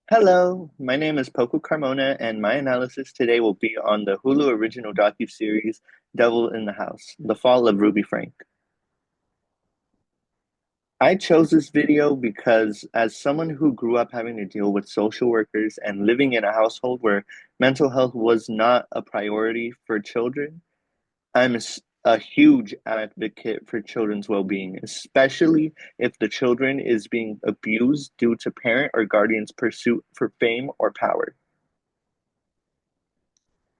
Hello, my name is Poco Carmona, and my analysis today will be on the Hulu original docuseries Devil in the House: The Fall of Ruby Frank. I chose this video because, as someone who grew up having to deal with social workers and living in a household where mental health was not a priority for children, I'm a huge advocate for children's well-being, especially if the children is being abused due to parent or guardian's pursuit for fame or power.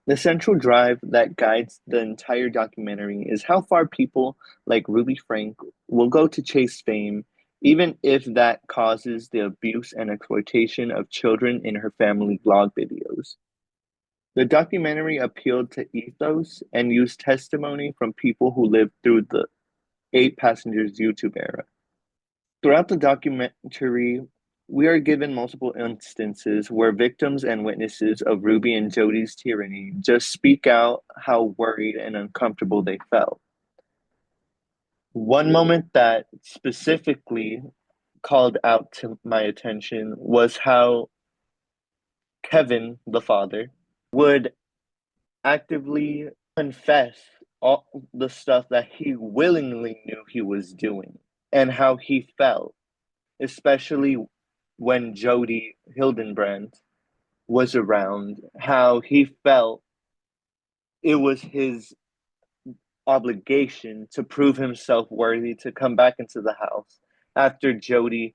The central drive that guides the entire documentary is how far people like Ruby Frank will go to chase fame, even if that causes the abuse and exploitation of children in her family vlog videos. The documentary appealed to ethos and used testimony from people who lived through the Eight Passengers YouTube era. Throughout the documentary, we are given multiple instances where victims and witnesses of Ruby and Jody's tyranny just speak out how worried and uncomfortable they felt. One moment that specifically called out to my attention was how Kevin, the father, would actively confess all the stuff that he willingly knew he was doing and how he felt, especially when Jody Hildenbrand was around, how he felt it was his obligation to prove himself worthy to come back into the house after Jody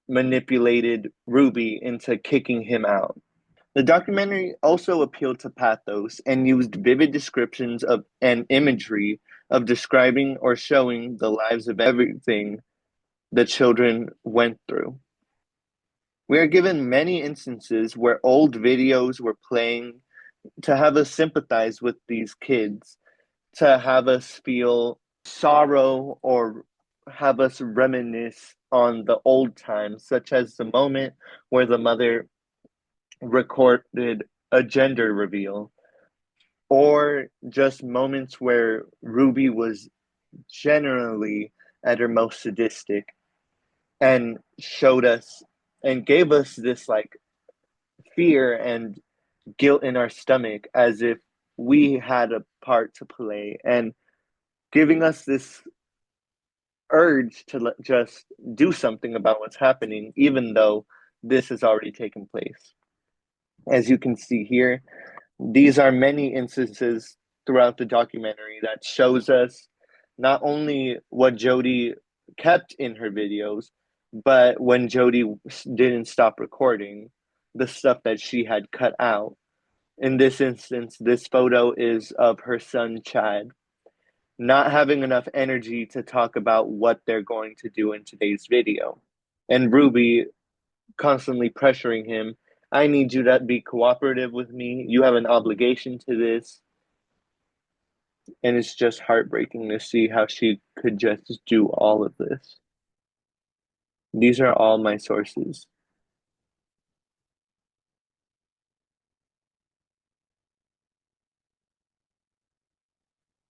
manipulated Ruby into kicking him out. The documentary also appealed to pathos and used vivid descriptions of and imagery of describing or showing the lives of everything the children went through. We are given many instances where old videos were playing to have us sympathize with these kids, to have us feel sorrow or have us reminisce on the old times, such as the moment where the mother recorded a gender reveal, or just moments where Ruby was generally at her most sadistic and showed us and gave us this like fear and guilt in our stomach as if we had a part to play and giving us this urge to just do something about what's happening, even though this has already taken place. As you can see here, these are many instances throughout the documentary that shows us not only what Jody kept in her videos, but when Jody didn't stop recording, the stuff that she had cut out. In this instance, this photo is of her son Chad not having enough energy to talk about what they're going to do in today's video. And Ruby constantly pressuring him, I need you to be cooperative with me. You have an obligation to this. And it's just heartbreaking to see how she could just do all of this. These are all my sources.